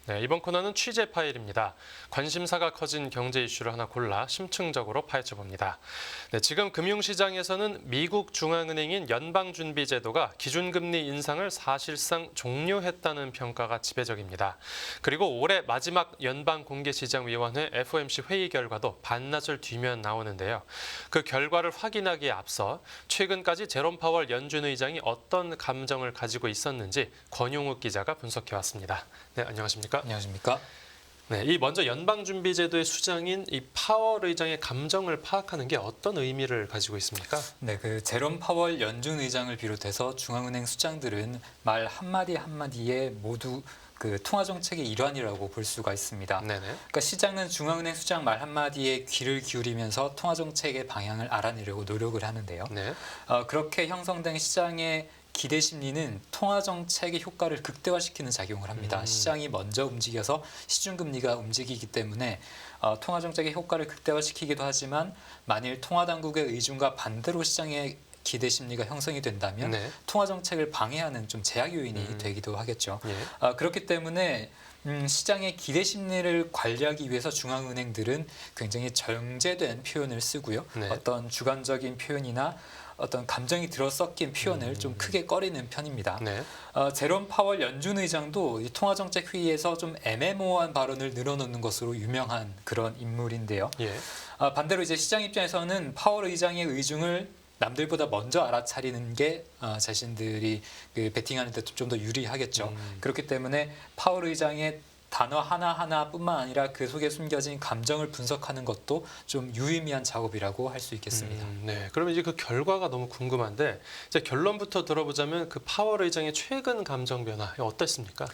네, 이번 코너는 취재 파일입니다. 관심사가 커진 경제 이슈를 하나 골라 심층적으로 파헤쳐봅니다. 네, 지금 금융시장에서는 미국 중앙은행인 연방준비제도가 기준금리 인상을 사실상 종료했다는 평가가 지배적입니다. 그리고 올해 마지막 연방공개시장위원회 FOMC 회의 결과도 반나절 뒤면 나오는데요. 그 결과를 확인하기에 앞서 최근까지 제롬 파월 연준 의장이 어떤 감정을 가지고 있었는지 권용욱 기자가 분석해왔습니다. 네, 안녕하십니까? 안녕하십니까? 네, 이 먼저 연방준비제도의 수장인 이 파월 의장의 감정을 파악하는 게 어떤 의미를 가지고 있습니까? 네, 그 제롬 파월 연준 의장을 비롯해서 중앙은행 수장들은 말 한마디 한마디에 모두 그 통화 정책의 일환이라고 볼 수가 있습니다. 네네. 그러니까 시장은 중앙은행 수장 말 한마디에 귀를 기울이면서 통화 정책의 방향을 알아내려고 노력을 하는데요. 네. 그렇게 형성된 시장의 기대 심리는 통화 정책의 효과를 극대화시키는 작용을 합니다. 시장이 먼저 움직여서 시중금리가 움직이기 때문에 통화 정책의 효과를 극대화시키기도 하지만 만일 통화 당국의 의중과 반대로 시장의 기대 심리가 형성이 된다면 네. 통화 정책을 방해하는 좀 제약 요인이 되기도 하겠죠. 예. 그렇기 때문에 시장의 기대 심리를 관리하기 위해서 중앙은행들은 굉장히 정제된 표현을 쓰고요. 네. 어떤 주관적인 표현이나 어떤 감정이 들어섞인 표현을 좀 크게 꺼리는 편입니다. 네. 제롬 파월 연준 의장도 이 통화정책 회의에서 좀 애매모호한 발언을 늘어놓는 것으로 유명한 그런 인물인데요. 예. 반대로 이제 시장 입장에서는 파월 의장의 의중을 남들보다 먼저 알아차리는 게 자신들이 그 베팅하는 데 좀 더 유리하겠죠. 그렇기 때문에 파월 의장의 단어 하나하나뿐만 아니라 그 속에 숨겨진 감정을 분석하는 것도 좀 유의미한 작업이라고 할 수 있겠습니다. 네. 그러면 이제 그 결과가 너무 궁금한데 이제 결론부터 들어보자면 그 파월 의장의 최근 감정 변화 어땠습니까?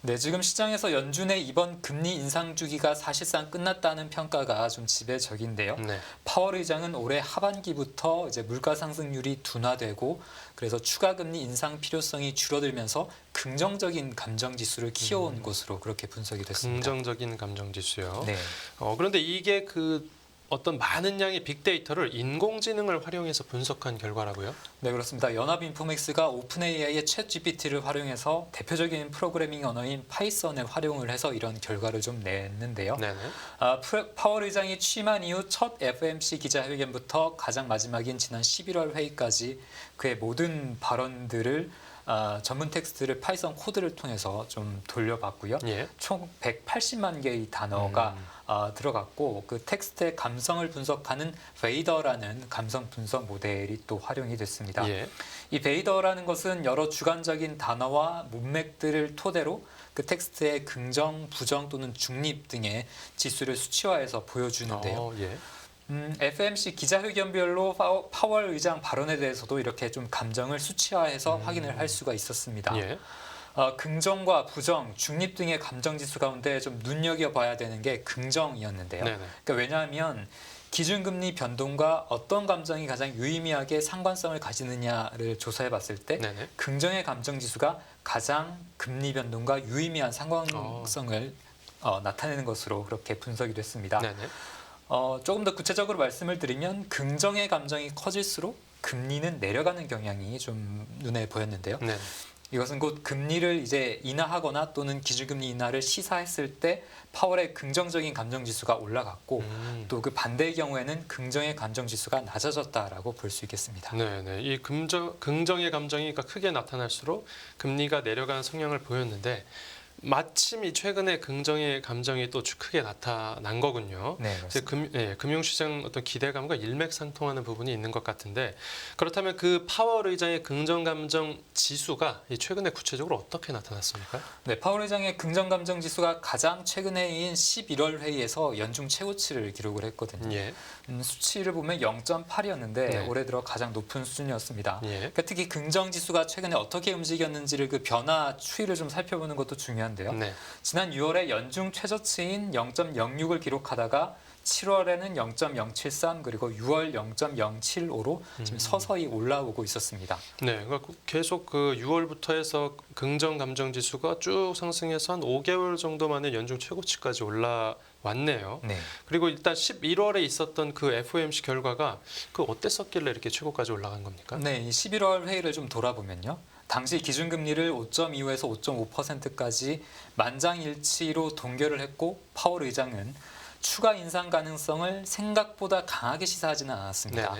네, 지금 시장에서 연준의 이번 금리 인상 주기가 사실상 끝났다는 평가가 좀 지배적인데요. 네. 파월 의장은 올해 하반기부터 이제 물가 상승률이 둔화되고 그래서 추가 금리 인상 필요성이 줄어들면서 긍정적인 감정 지수를 키워온 것으로 그렇게 분석이 됐습니다. 긍정적인 감정 지수요. 네. 그런데 이게 그 어떤 많은 양의 빅데이터를 인공지능을 활용해서 분석한 결과라고요? 네, 그렇습니다. 연합인포맥스가 오픈 AI의 챗 GPT를 활용해서 대표적인 프로그래밍 언어인 파이썬을 활용을 해서 이런 결과를 좀 냈는데요. 네네. 파월 의장이 취임한 이후 첫 FOMC 기자회견부터 가장 마지막인 지난 11월 회의까지 그의 모든 발언들을 전문 텍스트를 파이썬 코드를 통해서 좀 돌려봤고요. 예. 총 180만 개의 단어가 들어갔고 그 텍스트의 감성을 분석하는 베이더라는 감성 분석 모델이 또 활용이 됐습니다. 예. 이 베이더라는 것은 여러 주관적인 단어와 문맥들을 토대로 그 텍스트의 긍정, 부정 또는 중립 등의 지수를 수치화해서 보여주는데요. 예. FOMC 기자회견별로 파월 의장 발언에 대해서도 이렇게 좀 감정을 수치화해서 확인을 할 수가 있었습니다. 예. 긍정과 부정, 중립 등의 감정 지수 가운데 좀 눈여겨봐야 되는 게 긍정이었는데요. 네네. 그러니까 왜냐하면 기준금리 변동과 어떤 감정이 가장 유의미하게 상관성을 가지느냐를 조사해봤을 때 네네. 긍정의 감정 지수가 가장 금리 변동과 유의미한 상관성을 나타내는 것으로 그렇게 분석이 됐습니다. 네네. 조금 더 구체적으로 말씀을 드리면 긍정의 감정이 커질수록 금리는 내려가는 경향이 좀 눈에 보였는데요. 네. 이것은 곧 금리를 이제 인하하거나 또는 기준금리 인하를 시사했을 때 파월의 긍정적인 감정지수가 올라갔고 또 그 반대의 경우에는 긍정의 감정지수가 낮아졌다라고 볼 수 있겠습니다. 네네. 이 긍정의 감정이 크게 나타날수록 금리가 내려가는 성향을 보였는데 마침 이 최근에 긍정의 감정이 또 크게 나타난 거군요. 네, 그렇습니다. 금융시장 어떤 기대감과 일맥상통하는 부분이 있는 것 같은데 그렇다면 그 파월 의장의 긍정 감정 지수가 최근에 구체적으로 어떻게 나타났습니까? 네, 파월 의장의 긍정 감정 지수가 가장 최근 회의인 11월 회의에서 연중 최고치를 기록을 했거든요. 예. 수치를 보면 0.8이었는데 네. 올해 들어 가장 높은 수준이었습니다. 예. 그러니까 특히 긍정 지수가 최근에 어떻게 움직였는지를 그 변화 추이를 좀 살펴보는 것도 중요한데요. 네. 지난 6월에 연중 최저치인 0.06을 기록하다가 7월에는 0.073 그리고 6월 0.075로 지금 서서히 올라오고 있었습니다. 네, 그러니까 계속 그 6월부터 해서 긍정 감정 지수가 쭉 상승해서 한 5개월 정도 만에 연중 최고치까지 올라왔네요. 네. 그리고 일단 11월에 있었던 그 FOMC 결과가 어땠었길래 이렇게 최고까지 올라간 겁니까? 네, 이 11월 회의를 좀 돌아보면요. 당시 기준금리를 5.25에서 5.5%까지 만장일치로 동결을 했고 파월 의장은 추가 인상 가능성을 생각보다 강하게 시사하지는 않았습니다.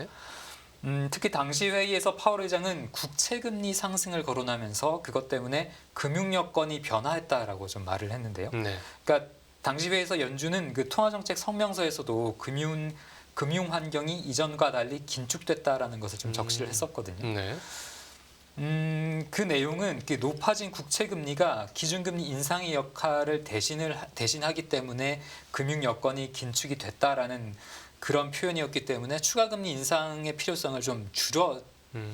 특히 당시 회의에서 파월 의장은 국채금리 상승을 거론하면서 그것 때문에 금융 여건이 변화했다라고 좀 말을 했는데요. 그러니까 당시 회의에서 연준은 그 통화정책 성명서에서도 금융 환경이 이전과 달리 긴축됐다라는 것을 좀 적시를 했었거든요. 그 내용은 그 높아진 국채 금리가 기준금리 인상의 역할을 대신하기 때문에 금융 여건이 긴축이 됐다라는 그런 표현이었기 때문에 추가 금리 인상의 필요성을 좀 줄여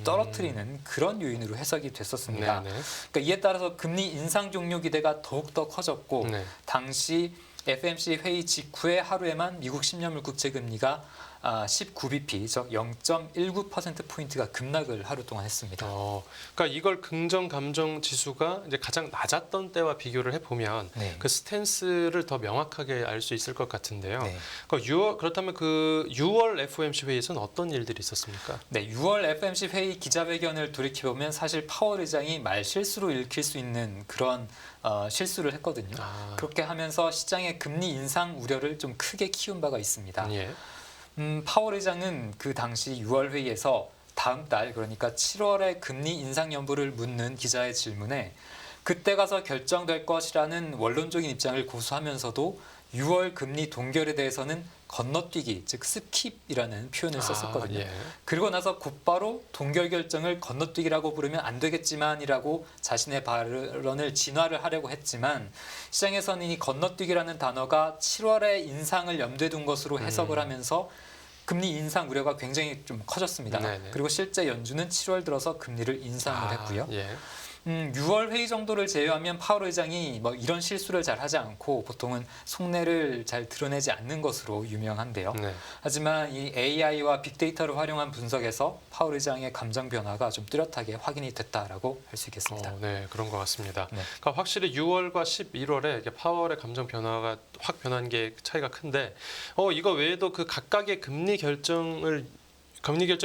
떨어뜨리는 그런 요인으로 해석이 됐었습니다. 그러니까 이에 따라서 금리 인상 종료 기대가 더욱더 커졌고 당시 FMC 회의 직후에 하루에만 미국 10년물 국채 금리가 19bp, 즉 0.19%포인트가 급락을 하루 동안 했습니다. 그러니까 이걸 긍정 감정 지수가 이제 가장 낮았던 때와 비교를 해보면 그 스탠스를 더 명확하게 알 수 있을 것 같은데요. 그렇다면 그 6월 FOMC 회의에서는 어떤 일들이 있었습니까? 6월 FOMC 회의 기자회견을 돌이켜보면 사실 파월 의장이 말실수로 읽힐 수 있는 그런 실수를 했거든요. 그렇게 하면서 시장의 금리 인상 우려를 좀 크게 키운 바가 있습니다. 파월 의장은 그 당시 6월 회의에서 다음 달 그러니까 7월에 금리 인상 여부를 묻는 기자의 질문에 그때 가서 결정될 것이라는 원론적인 입장을 고수하면서도 6월 금리 동결에 대해서는 건너뛰기, 즉 스킵이라는 표현을 썼었거든요. 그리고 나서 곧바로 동결 결정을 건너뛰기라고 부르면 안 되겠지만이라고 자신의 발언을 진화를 하려고 했지만 시장에서는 이 건너뛰기라는 단어가 7월의 인상을 염두에 둔 것으로 해석을 하면서 금리 인상 우려가 굉장히 좀 커졌습니다. 그리고 실제 연준은 7월 들어서 금리를 인상을 했고요. 6월 회의 정도를 제외하면 파월 의장이 뭐 이런 실수를 잘 하지 않고 보통은 속내를 잘 드러내지 않는 것으로 유명한데요. 하지만 이 AI와 빅데이터를 활용한 분석에서 파월 의장의 감정 변화가 좀 뚜렷하게 확인이 됐다라고 할 수 있겠습니다. 그런 것 같습니다. 그러니까 확실히 6월과 11월에 파월의 감정 변화가 확 변한 게 차이가 큰데 이거 외에도 그 각각의 금리 결정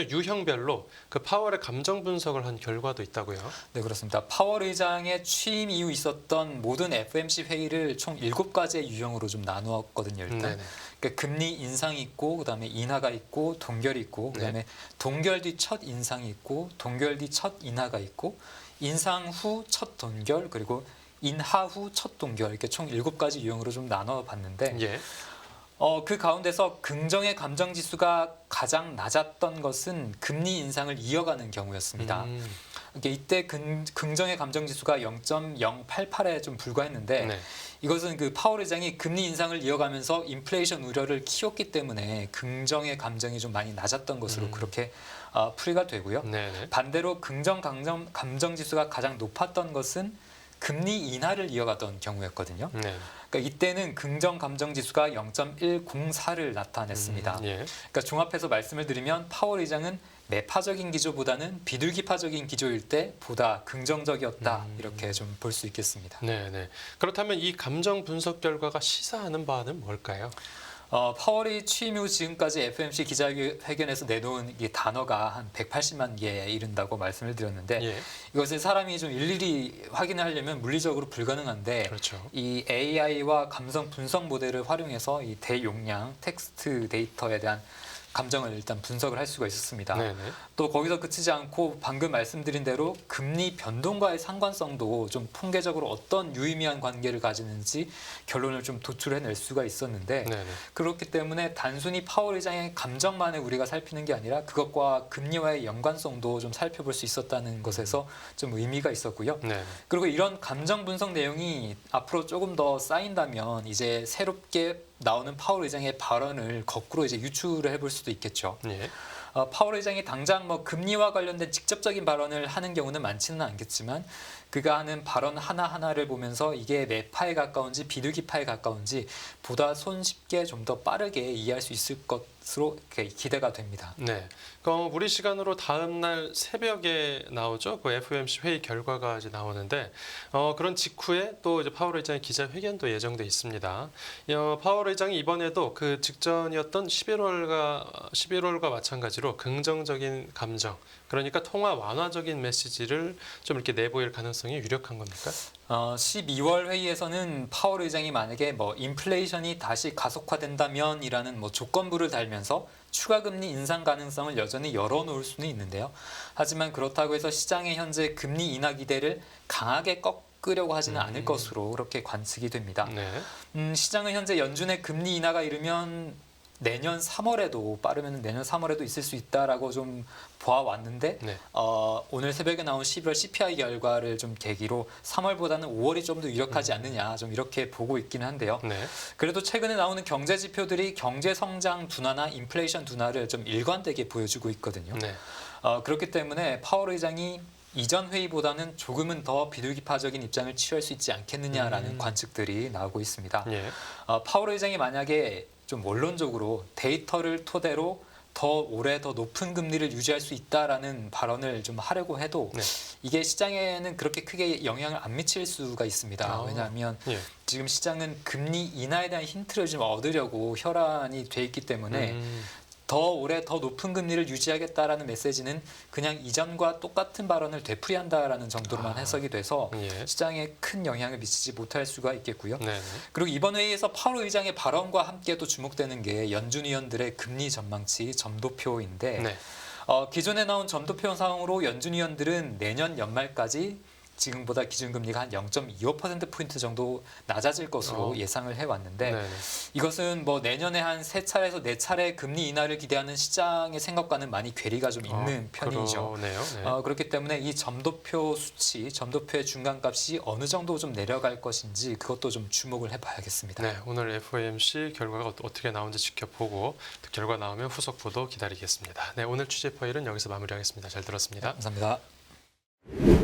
유형별로 그 파월의 감정 분석을 한 결과도 있다고요? 네, 그렇습니다. 파월 의장의 취임 이후 있었던 모든 FOMC 회의를 총 7가지의 유형으로 좀 나누었거든요. 일단 그러니까 금리 인상이 있고 그다음에 인하가 있고 동결이 있고 그다음에 동결 뒤 첫 인상이 있고 동결 뒤 첫 인하가 있고 인상 후 첫 동결 그리고 인하 후 첫 동결 이렇게 총 7가지 유형으로 좀 나눠봤는데 그 가운데서 긍정의 감정 지수가 가장 낮았던 것은 금리 인상을 이어가는 경우였습니다. 이때 긍정의 감정 지수가 0.088에 좀 불과했는데 이것은 그 파월 의장이 금리 인상을 이어가면서 인플레이션 우려를 키웠기 때문에 긍정의 감정이 좀 많이 낮았던 것으로 그렇게 풀이가 되고요. 반대로 긍정 감정 지수가 가장 높았던 것은 금리 인하를 이어가던 경우였거든요. 그러니까 이때는 긍정 감정 지수가 0.104를 나타냈습니다. 그러니까 종합해서 말씀을 드리면 파월 의장은 매파적인 기조보다는 비둘기파적인 기조일 때 보다 긍정적이었다 이렇게 좀 볼 수 있겠습니다. 그렇다면 이 감정 분석 결과가 시사하는 바는 뭘까요? 파월이 취임 이후 지금까지 FOMC 기자회견에서 내놓은 이 단어가 한 180만 개에 이른다고 말씀을 드렸는데 이것을 사람이 좀 일일이 확인을 하려면 물리적으로 불가능한데 이 AI와 감성 분석 모델을 활용해서 이 대용량 텍스트 데이터에 대한 감정을 일단 분석을 할 수가 있었습니다. 또 거기서 그치지 않고 방금 말씀드린 대로 금리 변동과의 상관성도 좀 통계적으로 어떤 유의미한 관계를 가지는지 결론을 좀 도출해낼 수가 있었는데 그렇기 때문에 단순히 파월 의장의 감정만을 우리가 살피는 게 아니라 그것과 금리와의 연관성도 좀 살펴볼 수 있었다는 것에서 좀 의미가 있었고요. 그리고 이런 감정 분석 내용이 앞으로 조금 더 쌓인다면 이제 새롭게 나오는 파월 의장의 발언을 거꾸로 이제 유추를 해볼 수도 있겠죠. 파월 의장이 당장 뭐 금리와 관련된 직접적인 발언을 하는 경우는 많지는 않겠지만 그가 하는 발언 하나하나를 보면서 이게 매파에 가까운지 비둘기파에 가까운지 보다 손쉽게 좀 더 빠르게 이해할 수 있을 것으로 이렇게 기대가 됩니다. 네. 우리 시간으로 다음 날 새벽에 나오죠. 그 FOMC 회의 결과가 이제 나오는데 그런 직후에 또 이제 파월 의장의 기자회견도 예정돼 있습니다. 파월 의장이 이번에도 그 직전이었던 11월과 마찬가지로 긍정적인 감정, 그러니까 통화 완화적인 메시지를 좀 이렇게 내보일 가능성이 유력한 겁니까? 12월 회의에서는 파월 의장이 만약에 뭐 인플레이션이 다시 가속화된다면이라는 뭐 조건부를 달면서 추가 금리 인상 가능성을 여전히 열어놓을 수는 있는데요. 하지만 그렇다고 해서 시장의 현재 금리 인하 기대를 강하게 꺾으려고 하지는 않을 것으로 그렇게 관측이 됩니다. 네. 시장은 현재 연준의 금리 인하가 이르면 내년 3월에도 빠르면 내년 3월에도 있을 수 있다라고 좀 보아왔는데 네. 오늘 새벽에 나온 11월 CPI 결과를 좀 계기로 3월보다는 5월이 좀 더 유력하지 않느냐 좀 이렇게 보고 있기는 한데요. 네. 그래도 최근에 나오는 경제 지표들이 경제 성장 둔화나 인플레이션 둔화를 좀 일관되게 보여주고 있거든요. 네. 그렇기 때문에 파월 의장이 이전 회의보다는 조금은 더 비둘기파적인 입장을 취할 수 있지 않겠느냐라는 관측들이 나오고 있습니다. 예. 파월 의장이 만약에 좀 원론적으로 데이터를 토대로 더 오래 더 높은 금리를 유지할 수 있다라는 발언을 좀 하려고 해도 네. 이게 시장에는 그렇게 크게 영향을 안 미칠 수가 있습니다. 왜냐하면 예. 지금 시장은 금리 인하에 대한 힌트를 좀 얻으려고 혈안이 돼 있기 때문에 더 오래 더 높은 금리를 유지하겠다라는 메시지는 그냥 이전과 똑같은 발언을 되풀이한다라는 정도로만 해석이 돼서 예. 시장에 큰 영향을 미치지 못할 수가 있겠고요. 네. 그리고 이번 회의에서 파월 의장의 발언과 함께 또 주목되는 게 연준 위원들의 금리 전망치 점도표인데 네. 기존에 나온 점도표 상으로 연준 위원들은 내년 연말까지 지금보다 기준금리가 한 0.25%포인트 정도 낮아질 것으로 예상을 해왔는데 네. 이것은 뭐 내년에 한 3차례에서 4차례 금리 인하를 기대하는 시장의 생각과는 많이 괴리가 좀 있는 편이죠. 그러네요. 네. 그렇기 때문에 이 점도표 수치, 점도표의 중간값이 어느 정도 좀 내려갈 것인지 그것도 좀 주목을 해봐야겠습니다. 네, 오늘 FOMC 결과가 어떻게 나오는지 지켜보고 또 결과 나오면 후속 보도 기다리겠습니다. 네, 오늘 취재 파일은 여기서 마무리하겠습니다. 잘 들었습니다. 네, 감사합니다.